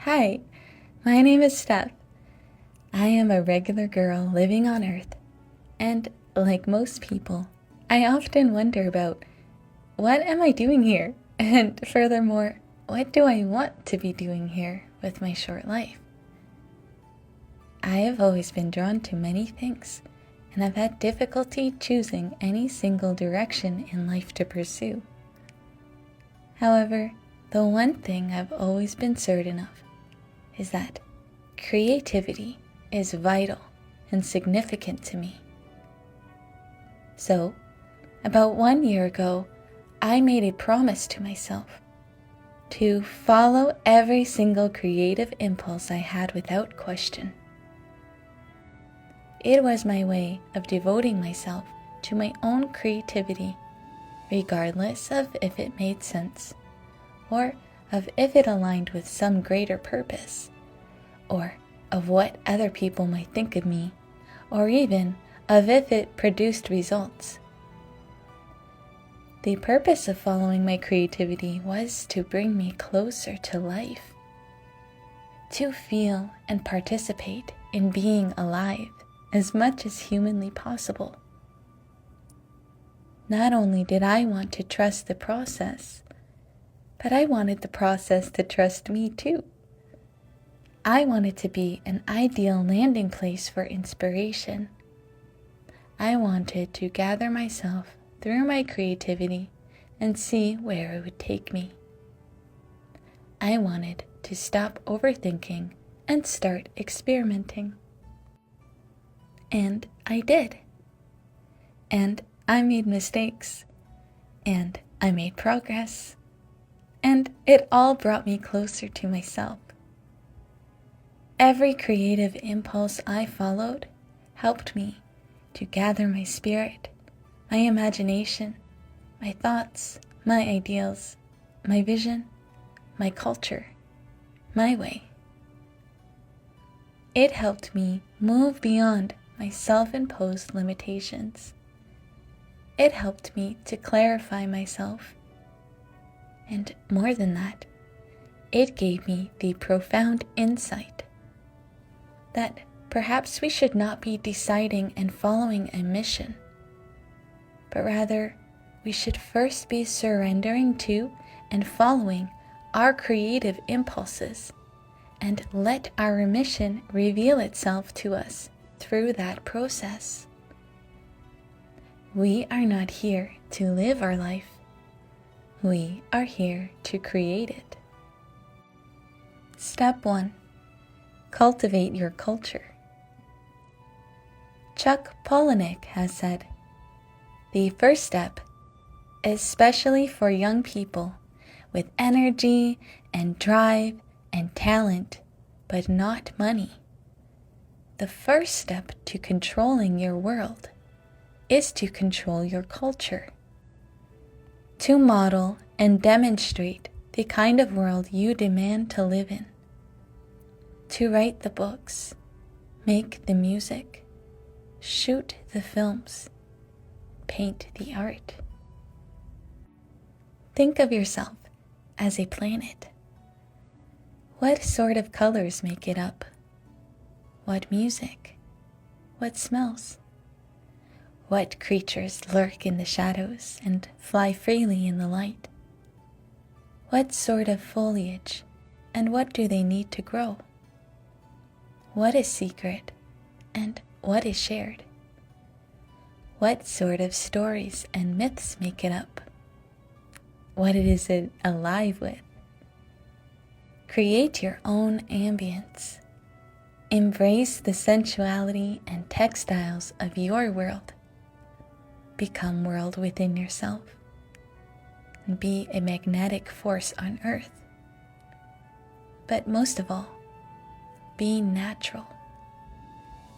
Hi, my name is Steph. I am a regular girl living on Earth, and like most people, I often wonder about what am I doing here? And furthermore, what do I want to be doing here with my short life? I have always been drawn to many things, and I've had difficulty choosing any single direction in life to pursue. However, the one thing I've always been certain of is that creativity is vital and significant to me. So, about 1 year ago, I made a promise to myself to follow every single creative impulse I had without question. It was my way of devoting myself to my own creativity, regardless of if it made sense, or of if it aligned with some greater purpose, or of what other people might think of me, or even of if it produced results. The purpose of following my creativity was to bring me closer to life, to feel and participate in being alive as much as humanly possible. Not only did I want to trust the process, but I wanted the process to trust me too. I wanted to be an ideal landing place for inspiration. I wanted to gather myself through my creativity and see where it would take me. I wanted to stop overthinking and start experimenting. And I did. And I made mistakes. And I made progress. And it all brought me closer to myself. Every creative impulse I followed helped me to gather my spirit, my imagination, my thoughts, my ideals, my vision, my culture, my way. It helped me move beyond my self-imposed limitations. It helped me to clarify myself. And more than that, it gave me the profound insight that perhaps we should not be deciding and following a mission, but rather we should first be surrendering to and following our creative impulses and let our mission reveal itself to us through that process. We are not here to live our life. We are here to create it. Step 1. Cultivate your culture. 𝖑𝖎𝖐 has said, "The first step, especially for young people with energy and drive and talent, but not money, the first step to controlling your world is to control your culture, to model and demonstrate the kind of world you demand to live in, to write the books, make the music, shoot the films, paint the art. Think of yourself as a planet. What sort of colors make it up? What music? What smells? What creatures lurk in the shadows and fly freely in the light? What sort of foliage, and what do they need to grow? What is secret, and what is shared? What sort of stories and myths make it up? What is it alive with? Create your own ambience. Embrace the sensuality and textiles of your world. Become world within yourself. And be a magnetic force on Earth. But most of all, be natural.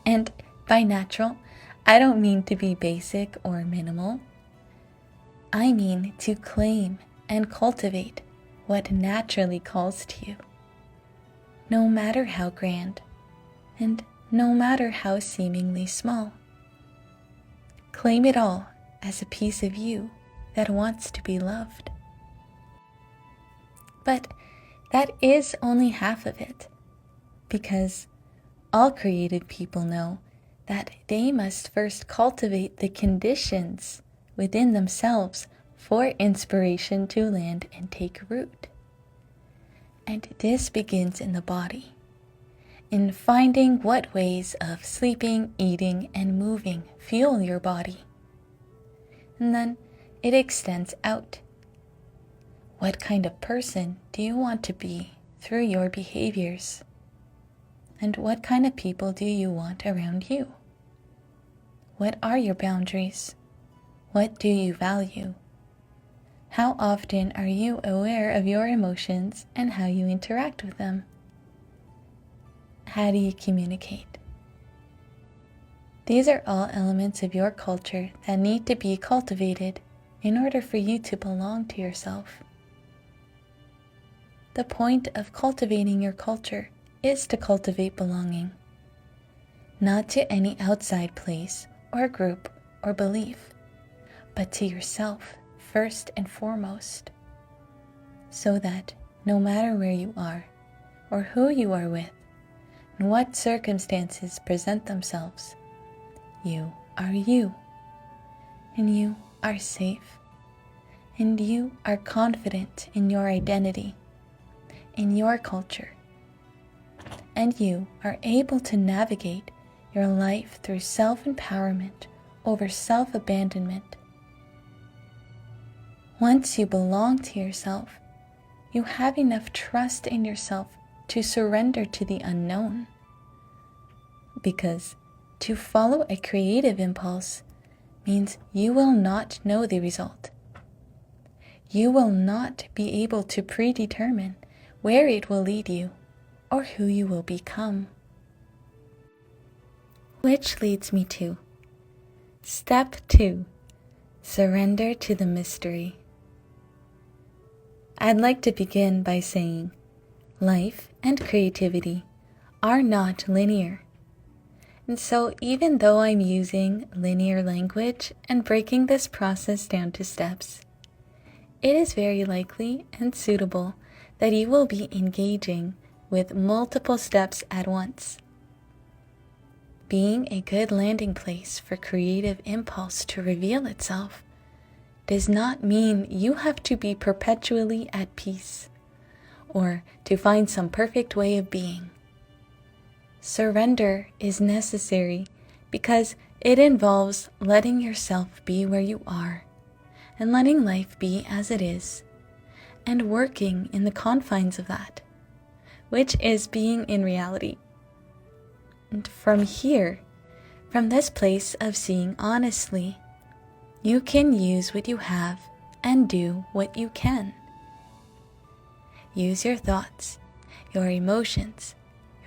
And by natural, I don't mean to be basic or minimal. I mean to claim and cultivate what naturally calls to you, no matter how grand, and no matter how seemingly small. Claim it all as a piece of you that wants to be loved. But that is only half of it, because all creative people know that they must first cultivate the conditions within themselves for inspiration to land and take root. And this begins in the body, in finding what ways of sleeping, eating, and moving fuel your body. And then it extends out. What kind of person do you want to be through your behaviors? And what kind of people do you want around you? What are your boundaries? What do you value? How often are you aware of your emotions and how you interact with them? How do you communicate? These are all elements of your culture that need to be cultivated in order for you to belong to yourself. The point of cultivating your culture is to cultivate belonging, not to any outside place or group or belief, but to yourself first and foremost, so that no matter where you are or who you are with and what circumstances present themselves, you are you, and you are safe, and you are confident in your identity, in your culture, and you are able to navigate your life through self-empowerment over self-abandonment. Once you belong to yourself, you have enough trust in yourself to surrender to the unknown. Because to follow a creative impulse means you will not know the result. You will not be able to predetermine where it will lead you or who you will become. Which leads me to step 2, surrender to the mystery. I'd like to begin by saying life and creativity are not linear. And so even though I'm using linear language and breaking this process down to steps, it is very likely and suitable that you will be engaging with multiple steps at once. Being a good landing place for creative impulse to reveal itself does not mean you have to be perpetually at peace or to find some perfect way of being. Surrender is necessary because it involves letting yourself be where you are and letting life be as it is and working in the confines of that, which is being in reality. And from here, from this place of seeing honestly, you can use what you have and do what you can. Use your thoughts, your emotions,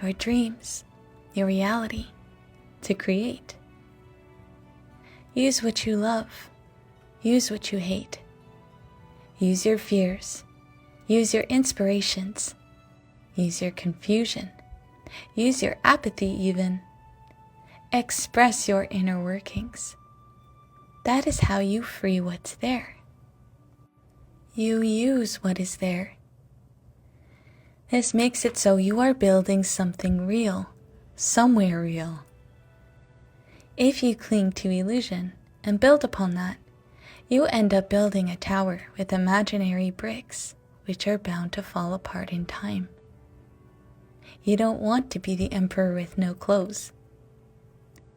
your dreams, your reality to create. Use what you love. Use what you hate. Use your fears. Use your inspirations. Use your confusion. Use your apathy even. Express your inner workings. That is how you free what's there. You use what is there. This makes it so you are building something real, somewhere real. If you cling to illusion and build upon that, you end up building a tower with imaginary bricks, which are bound to fall apart in time. You don't want to be the emperor with no clothes.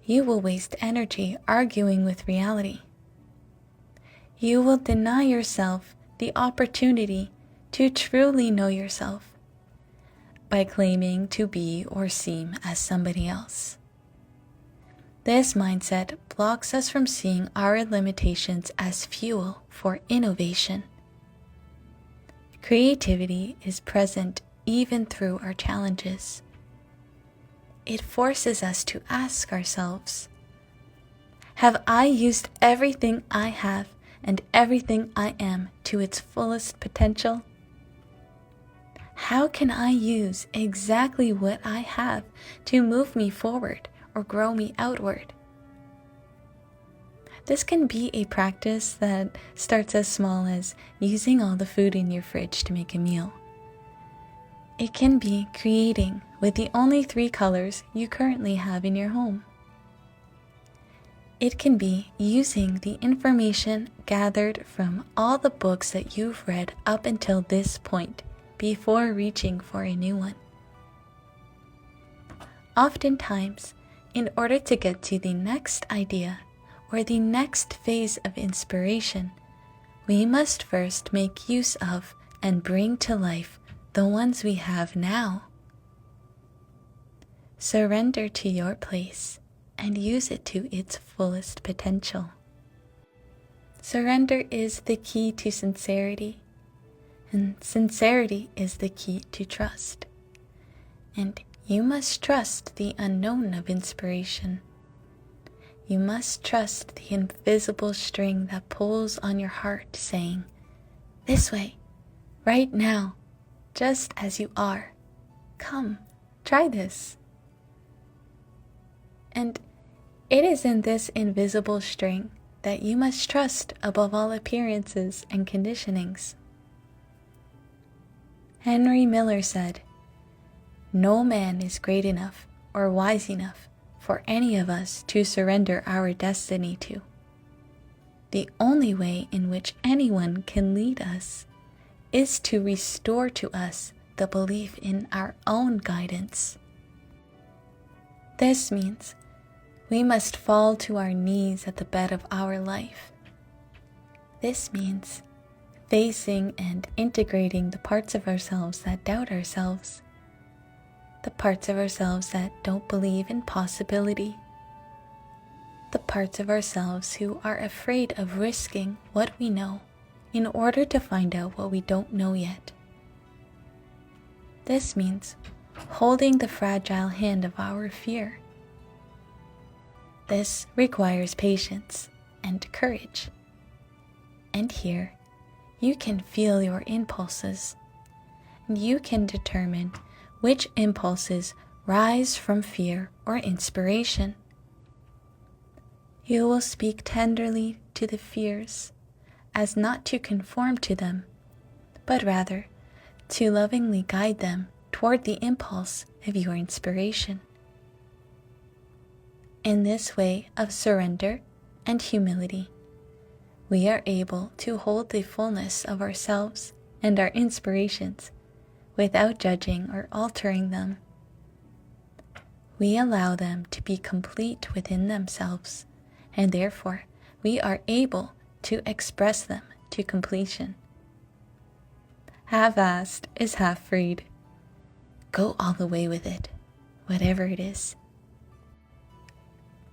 You will waste energy arguing with reality. You will deny yourself the opportunity to truly know yourself by claiming to be or seem as somebody else. This mindset blocks us from seeing our limitations as fuel for innovation. Creativity is present even through our challenges. It forces us to ask ourselves, have I used everything I have and everything I am to its fullest potential? How can I use exactly what I have to move me forward or grow me outward? This can be a practice that starts as small as using all the food in your fridge to make a meal. It can be creating with the only 3 colors you currently have in your home. It can be using the information gathered from all the books that you've read up until this point before reaching for a new one. Oftentimes, in order to get to the next idea or the next phase of inspiration, we must first make use of and bring to life the ones we have now. Surrender to your place and use it to its fullest potential. Surrender is the key to sincerity, and sincerity is the key to trust. And you must trust the unknown of inspiration. You must trust the invisible string that pulls on your heart saying, "This way, right now, just as you are. Come, try this." And it is in this invisible string that you must trust above all appearances and conditionings. Henry Miller said, "No man is great enough or wise enough for any of us to surrender our destiny to. The only way in which anyone can lead us is to restore to us the belief in our own guidance." This means we must fall to our knees at the bed of our life. This means facing and integrating the parts of ourselves that doubt ourselves, the parts of ourselves that don't believe in possibility, the parts of ourselves who are afraid of risking what we know in order to find out what we don't know yet. This means holding the fragile hand of our fear. This requires patience and courage. And here, you can feel your impulses, and you can determine which impulses rise from fear or inspiration. You will speak tenderly to the fears, as not to conform to them, but rather to lovingly guide them toward the impulse of your inspiration. In this way of surrender and humility, we are able to hold the fullness of ourselves and our inspirations without judging or altering them. We allow them to be complete within themselves, and therefore we are able to express them to completion. Half-assed is half-freed. Go all the way with it, whatever it is.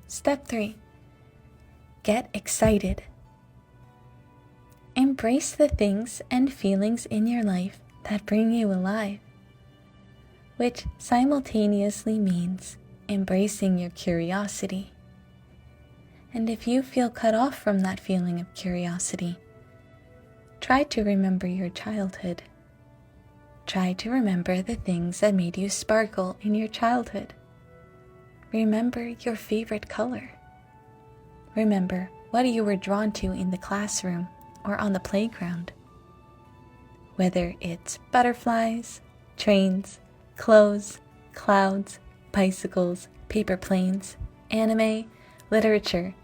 Step 3. Get excited. Embrace the things and feelings in your life that bring you alive, which simultaneously means embracing your curiosity. And if you feel cut off from that feeling of curiosity, try to remember your childhood. Try to remember the things that made you sparkle in your childhood. Remember your favorite color. Remember what you were drawn to in the classroom or on the playground. Whether it's butterflies, trains, clothes, clouds, bicycles, paper planes, anime, literature,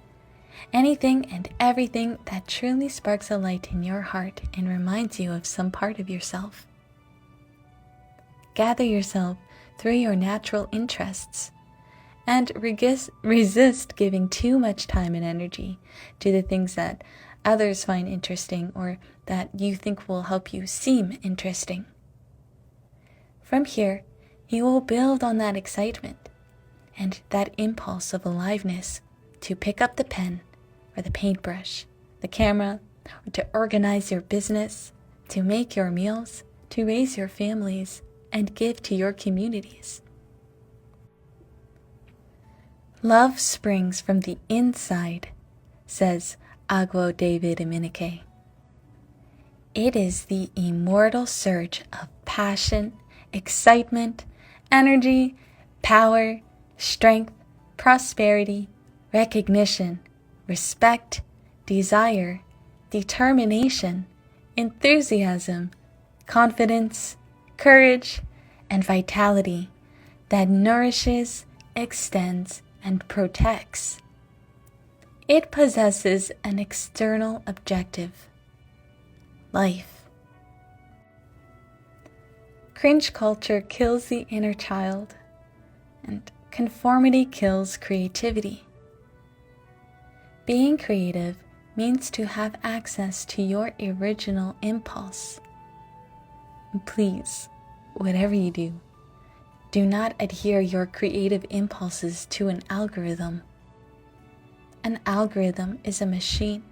anything and everything that truly sparks a light in your heart and reminds you of some part of yourself. Gather yourself through your natural interests and resist giving too much time and energy to the things that others find interesting or that you think will help you seem interesting. From here, you will build on that excitement and that impulse of aliveness to pick up the pen or the paintbrush, the camera, or to organize your business, to make your meals, to raise your families, and give to your communities. Love springs from the inside, says 𝖑𝖎𝖐. It is the immortal surge of passion, excitement, energy, power, strength, prosperity, recognition, respect, desire, determination, enthusiasm, confidence, courage, and vitality that nourishes, extends, and protects. It possesses an external objective: life. Cringe culture kills the inner child, and conformity kills creativity. Being creative means to have access to your original impulse. Please, whatever you do, do not adhere your creative impulses to an algorithm. An algorithm is a machine.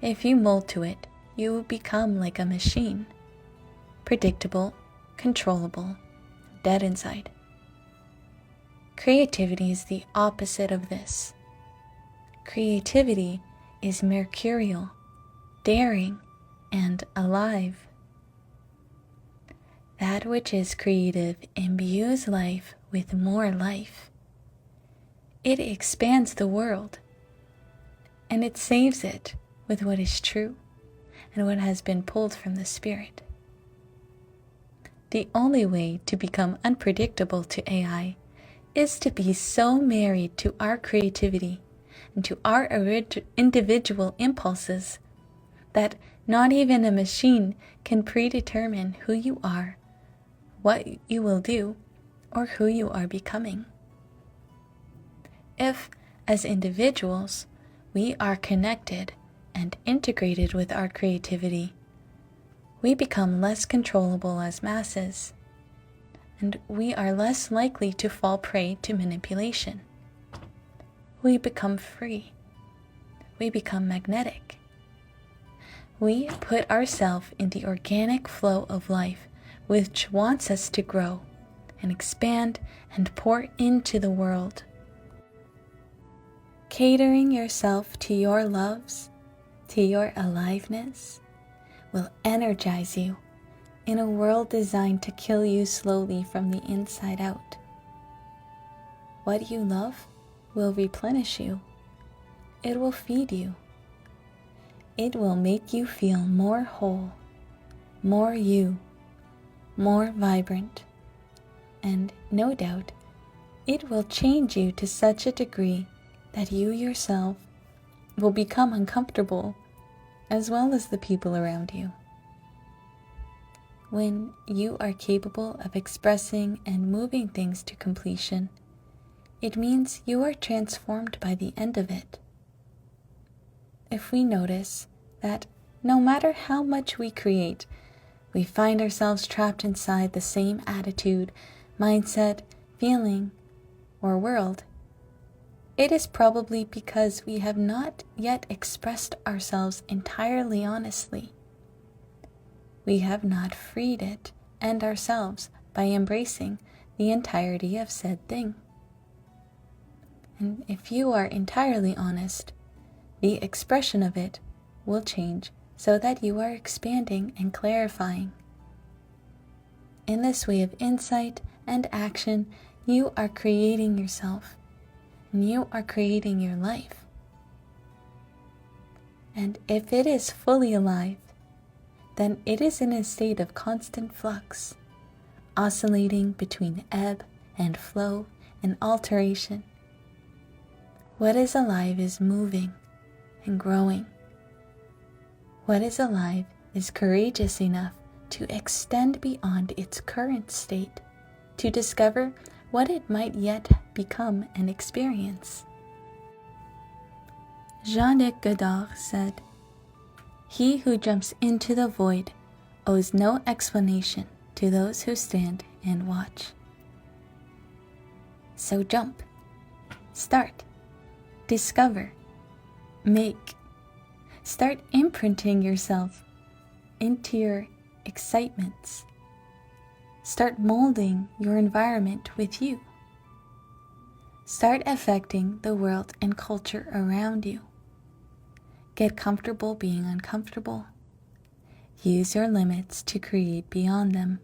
If you mold to it, you will become like a machine. Predictable, controllable, dead inside. Creativity is the opposite of this. Creativity is mercurial, daring, and alive. That which is creative imbues life with more life. It expands the world, and it saves it with what is true and what has been pulled from the spirit. The only way to become unpredictable to AI is to be so married to our creativity and to our individual impulses that not even a machine can predetermine who you are, what you will do, or who you are becoming. If, as individuals, we are connected and integrated with our creativity, we become less controllable as masses, and we are less likely to fall prey to manipulation. We become free. We become magnetic. We put ourselves in the organic flow of life, which wants us to grow and expand and pour into the world. Catering yourself to your loves, to your aliveness, will energize you in a world designed to kill you slowly from the inside out. What you love will replenish you. It will feed you. It will make you feel more whole, more you, more vibrant, and no doubt it will change you to such a degree that you yourself will become uncomfortable, as well as the people around you. When you are capable of expressing and moving things to completion, it means you are transformed by the end of it. If we notice that no matter how much we create, we find ourselves trapped inside the same attitude, mindset, feeling, or world, it is probably because we have not yet expressed ourselves entirely honestly. We have not freed it and ourselves by embracing the entirety of said thing. And if you are entirely honest, the expression of it will change so that you are expanding and clarifying. In this way of insight and action, you are creating yourself, and you are creating your life. And if it is fully alive, then it is in a state of constant flux, oscillating between ebb and flow and alteration. What is alive is moving and growing. What is alive is courageous enough to extend beyond its current state, to discover what it might yet become and experience. 𝖑𝖎𝖐𝖘 said, "He who jumps into the void owes no explanation to those who stand and watch." So jump, start, discover, make. Start imprinting yourself into your excitements. Start molding your environment with you. Start affecting the world and culture around you. Get comfortable being uncomfortable. Use your limits to create beyond them.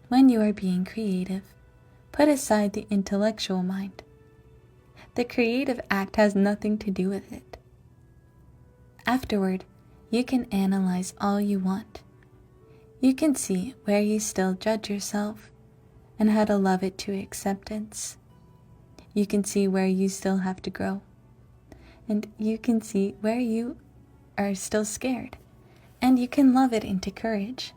When you are being creative, put aside the intellectual mind. The creative act has nothing to do with it. Afterward, you can analyze all you want. You can see where you still judge yourself and how to love it to acceptance. You can see where you still have to grow. And you can see where you are still scared. And you can love it into courage.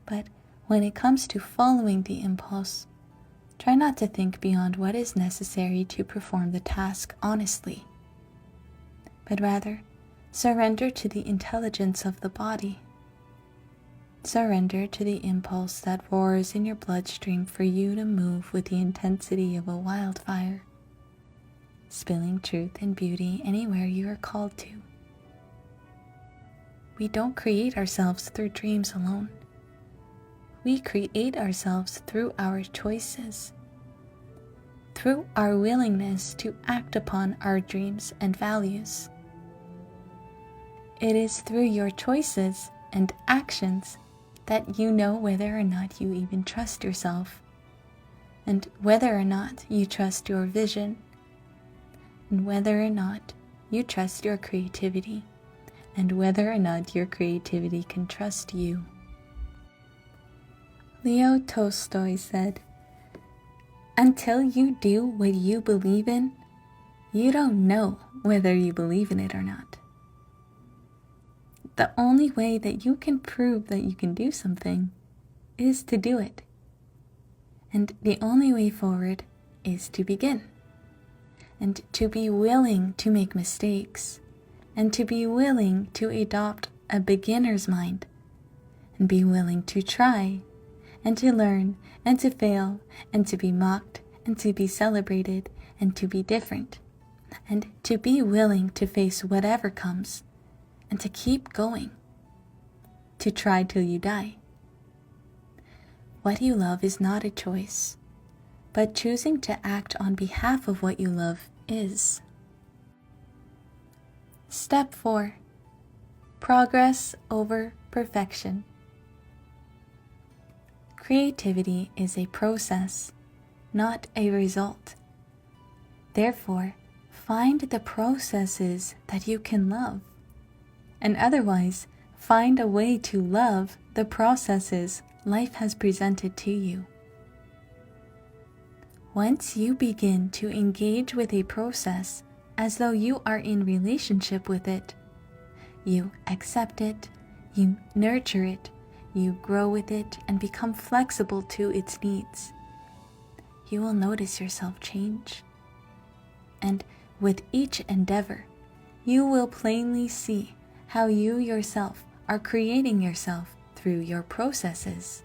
But when it comes to following the impulse, try not to think beyond what is necessary to perform the task honestly, but rather surrender to the intelligence of the body. Surrender to the impulse that roars in your bloodstream for you to move with the intensity of a wildfire, spilling truth and beauty anywhere you are called to. We don't create ourselves through dreams alone. We create ourselves through our choices, through our willingness to act upon our dreams and values. It is through your choices and actions that you know whether or not you even trust yourself, and whether or not you trust your vision, and whether or not you trust your creativity, and whether or not your creativity can trust you. Leo Tolstoy said, "Until you do what you believe in, you don't know whether you believe in it or not." The only way that you can prove that you can do something is to do it. And the only way forward is to begin. And to be willing to make mistakes. And to be willing to adopt a beginner's mind. And be willing to try. And to learn. And to fail. And to be mocked. And to be celebrated. And to be different. And to be willing to face whatever comes. And to keep going, to try till you die. What you love is not a choice, but choosing to act on behalf of what you love is. Step 4. Progress over perfection. Creativity is a process, not a result. Therefore, find the processes that you can love. And otherwise, find a way to love the processes life has presented to you. Once you begin to engage with a process as though you are in relationship with it, you accept it, you nurture it, you grow with it, and become flexible to its needs, you will notice yourself change. And with each endeavor, you will plainly see how you yourself are creating yourself through your processes.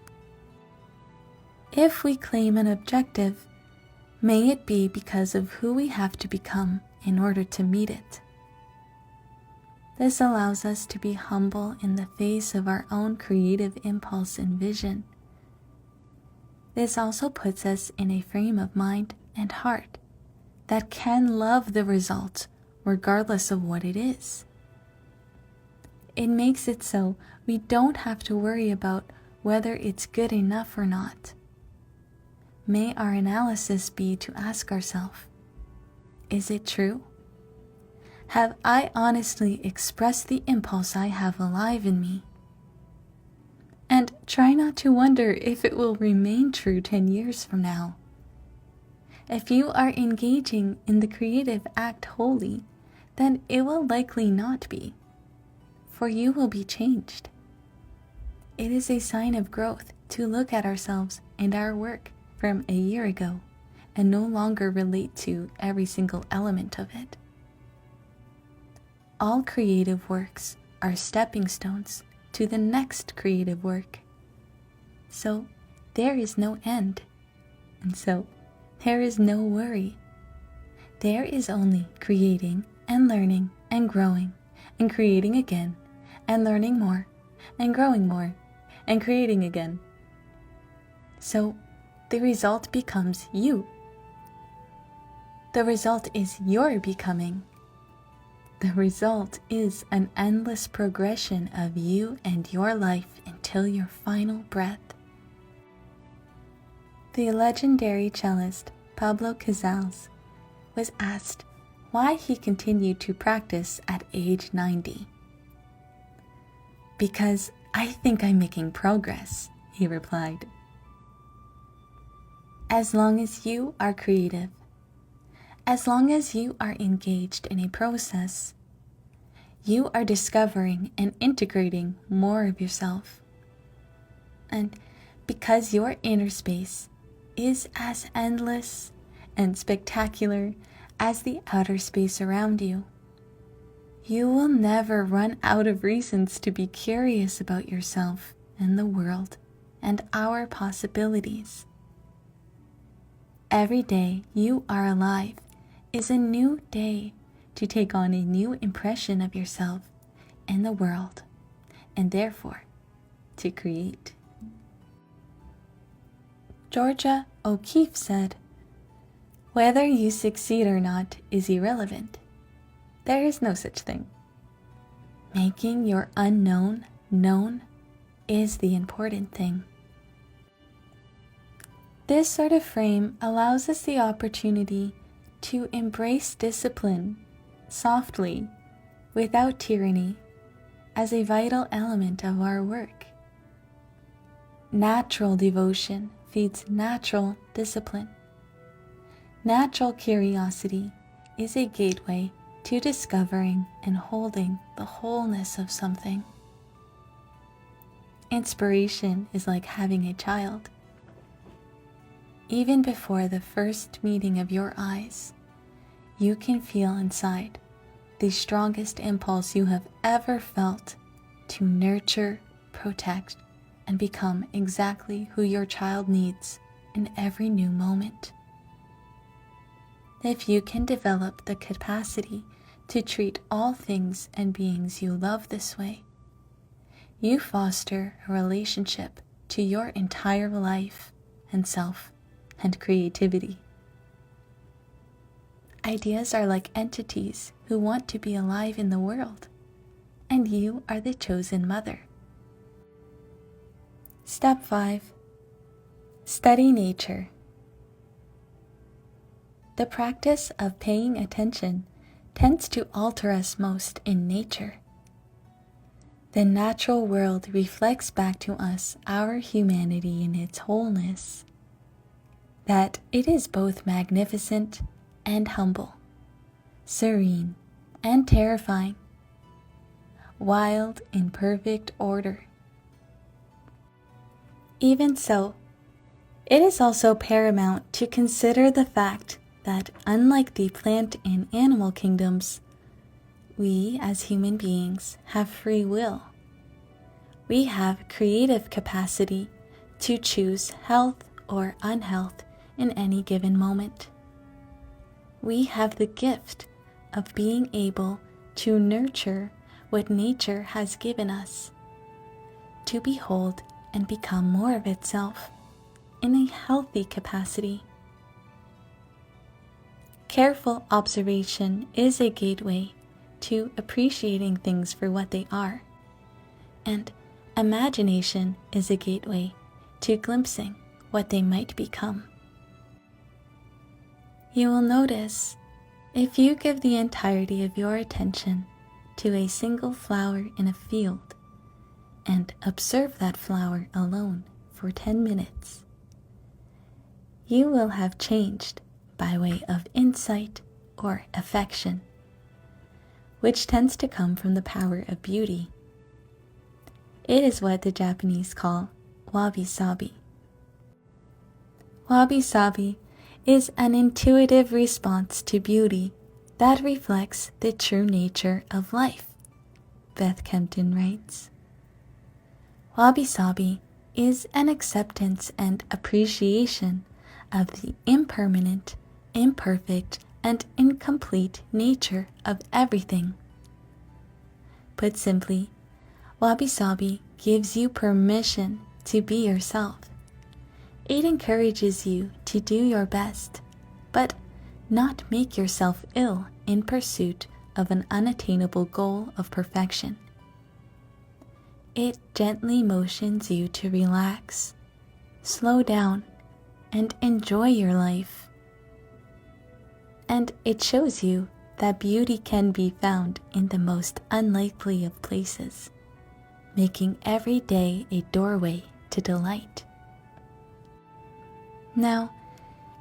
If we claim an objective, may it be because of who we have to become in order to meet it. This allows us to be humble in the face of our own creative impulse and vision. This also puts us in a frame of mind and heart that can love the result regardless of what it is. It makes it so we don't have to worry about whether it's good enough or not. May our analysis be to ask ourselves, is it true? Have I honestly expressed the impulse I have alive in me? And try not to wonder if it will remain true 10 years from now. If you are engaging in the creative act wholly, then it will likely not be. For you will be changed. It is a sign of growth to look at ourselves and our work from a year ago and no longer relate to every single element of it. All creative works are stepping stones to the next creative work. So there is no end, and so there is no worry. There is only creating and learning and growing and creating again and learning more and growing more and creating again. So the result becomes you. The result is your becoming. The result is an endless progression of you and your life until your final breath. The legendary cellist Pablo Casals was asked why he continued to practice at age 90. "Because I think I'm making progress, he replied. As long as you are creative, as long as you are engaged in a process, you are discovering and integrating more of yourself. And because your inner space is as endless and spectacular as the outer space around you, you will never run out of reasons to be curious about yourself and the world and our possibilities. Every day you are alive is a new day to take on a new impression of yourself and the world, and therefore to create. 𝖑𝖎𝖐𝖘 said, "Whether you succeed or not is irrelevant. There is no such thing. Making your unknown known is the important thing." This sort of frame allows us the opportunity to embrace discipline softly, without tyranny, as a vital element of our work. Natural devotion feeds natural discipline. Natural curiosity is a gateway to discovering and holding the wholeness of something. Inspiration is like having a child. Even before the first meeting of your eyes, you can feel inside the strongest impulse you have ever felt to nurture, protect, and become exactly who your child needs in every new moment. If you can develop the capacity to treat all things and beings you love this way, you foster a relationship to your entire life and self and creativity. Ideas are like entities who want to be alive in the world, and you are the chosen mother. Step 5. Study nature. The practice of paying attention tends to alter us most in nature. The natural world reflects back to us our humanity in its wholeness, that it is both magnificent and humble, serene and terrifying, wild in perfect order. Even so, it is also paramount to consider the fact that unlike the plant and animal kingdoms, we as human beings have free will. We have creative capacity to choose health or unhealth in any given moment. We have the gift of being able to nurture what nature has given us, to behold and become more of itself in a healthy capacity. Careful observation is a gateway to appreciating things for what they are, and imagination is a gateway to glimpsing what they might become. You will notice, if you give the entirety of your attention to a single flower in a field and observe that flower alone for 10 minutes, you will have changed by way of insight or affection, which tends to come from the power of beauty. It is what the Japanese call wabi-sabi. Wabi-sabi is an intuitive response to beauty that reflects the true nature of life, 𝖑𝖎𝖐 writes. Wabi-sabi is an acceptance and appreciation of the impermanent, imperfect, and incomplete nature of everything. Put simply, wabi-sabi gives you permission to be yourself. It encourages you to do your best, but not make yourself ill in pursuit of an unattainable goal of perfection. It gently motions you to relax, slow down, and enjoy your life. And it shows you that beauty can be found in the most unlikely of places, making every day a doorway to delight. Now,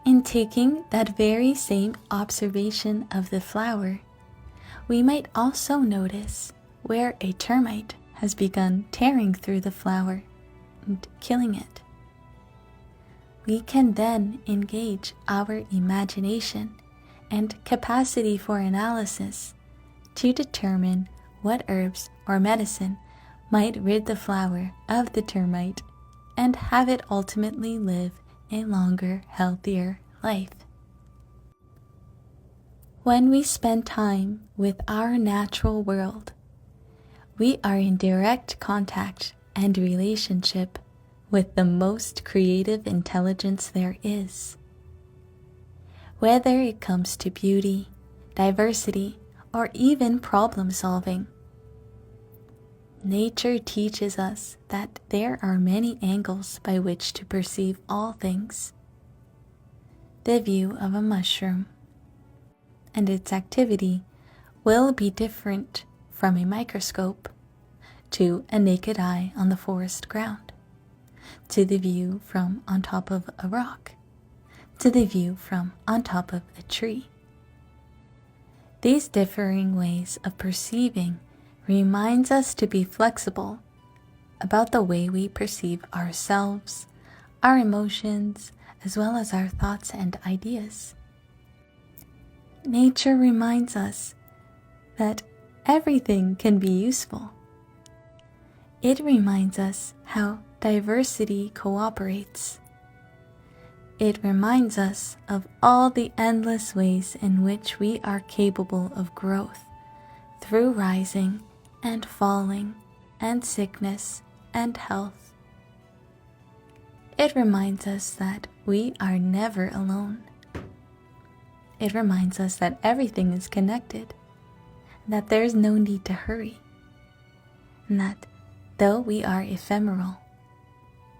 in taking that very same observation of the flower, we might also notice where a termite has begun tearing through the flower and killing it. We can then engage our imagination and capacity for analysis to determine what herbs or medicine might rid the flower of the termite and have it ultimately live a longer, healthier life. When we spend time with our natural world, we are in direct contact and relationship with the most creative intelligence there is. Whether it comes to beauty, diversity, or even problem solving, nature teaches us that there are many angles by which to perceive all things. The view of a mushroom and its activity will be different from a microscope to a naked eye on the forest ground, to the view from on top of a rock, to the view from on top of a tree. These differing ways of perceiving reminds us to be flexible about the way we perceive ourselves, our emotions, as well as our thoughts and ideas. Nature reminds us that everything can be useful. It reminds us how diversity cooperates. It reminds us of all the endless ways in which we are capable of growth through rising and falling and sickness and health. It reminds us that we are never alone. It reminds us that everything is connected, that there is no need to hurry, and that though we are ephemeral,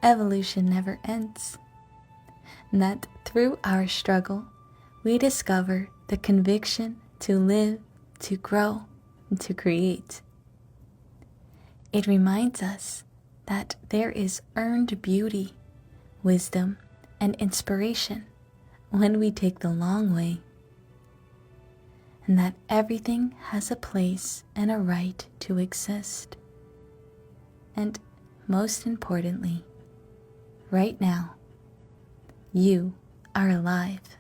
evolution never ends, and that through our struggle, we discover the conviction to live, to grow, and to create. It reminds us that there is earned beauty, wisdom, and inspiration when we take the long way, and that everything has a place and a right to exist. And most importantly, right now, you are alive.